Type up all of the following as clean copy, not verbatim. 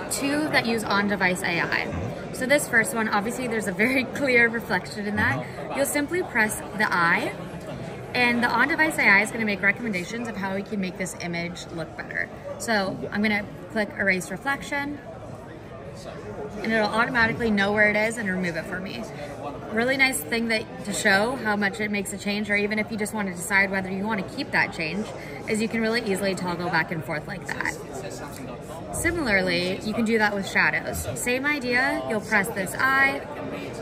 Two that use on-device AI. So this first one, obviously there's a very clear reflection in that. You'll simply press the eye, and the on-device AI is going to make recommendations of how we can make this image look better. So I'm going to click Erase Reflection, and it'll automatically know where it is and remove it for me. Really nice thing to show how much it makes a change, or even if you just want to decide whether you want to keep that change, is you can really easily toggle back and forth like that. Similarly, you can do that with shadows. Same idea, you'll press this eye,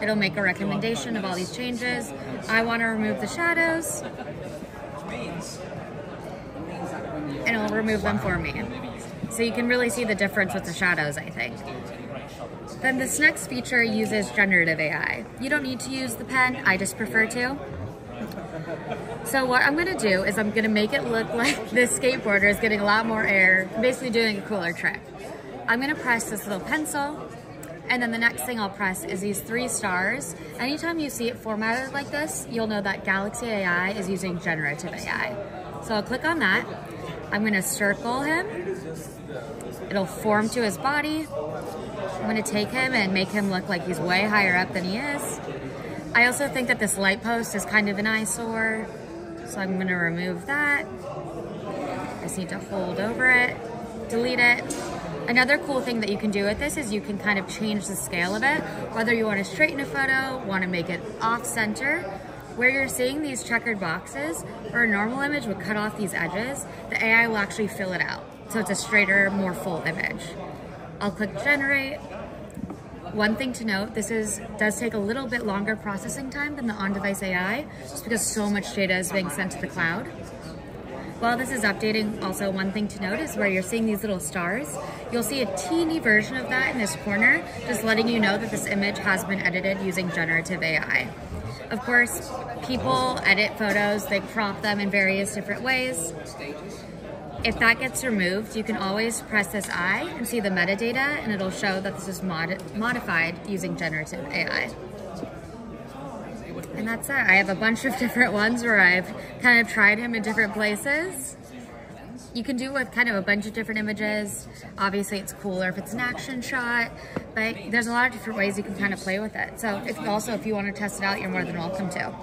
it'll make a recommendation of all these changes. I want to remove the shadows, and it'll remove them for me. So you can really see the difference with the shadows, I think. Then this next feature uses generative AI. You don't need to use the pen, I just prefer to. So what I'm gonna do is I'm gonna make it look like this skateboarder is getting a lot more air, basically doing a cooler trick. I'm gonna press this little pencil, and then the next thing I'll press is these 3 stars. Anytime you see it formatted like this, you'll know that Galaxy AI is using generative AI. So I'll click on that. I'm gonna circle him. It'll form to his body. I'm gonna take him and make him look like he's way higher up than he is. I also think that this light post is kind of an eyesore, so I'm gonna remove that. I just need to hold over it, delete it. Another cool thing that you can do with this is you can kind of change the scale of it, whether you want to straighten a photo, want to make it off-center. Where you're seeing these checkered boxes, where a normal image would cut off these edges, the AI will actually fill it out. So it's a straighter, more full image. I'll click Generate. One thing to note, this does take a little bit longer processing time than the on-device AI, just because so much data is being sent to the cloud. While this is updating, also one thing to note is where you're seeing these little stars, you'll see a teeny version of that in this corner, just letting you know that this image has been edited using generative AI. Of course, people edit photos, they crop them in various different ways. If that gets removed, you can always press this eye and see the metadata, and it'll show that this is modified using generative AI. And that's it. I have a bunch of different ones where I've kind of tried him in different places. You can do it with kind of a bunch of different images. Obviously it's cooler if it's an action shot, but there's a lot of different ways you can kind of play with it. So if you want to test it out, you're more than welcome to.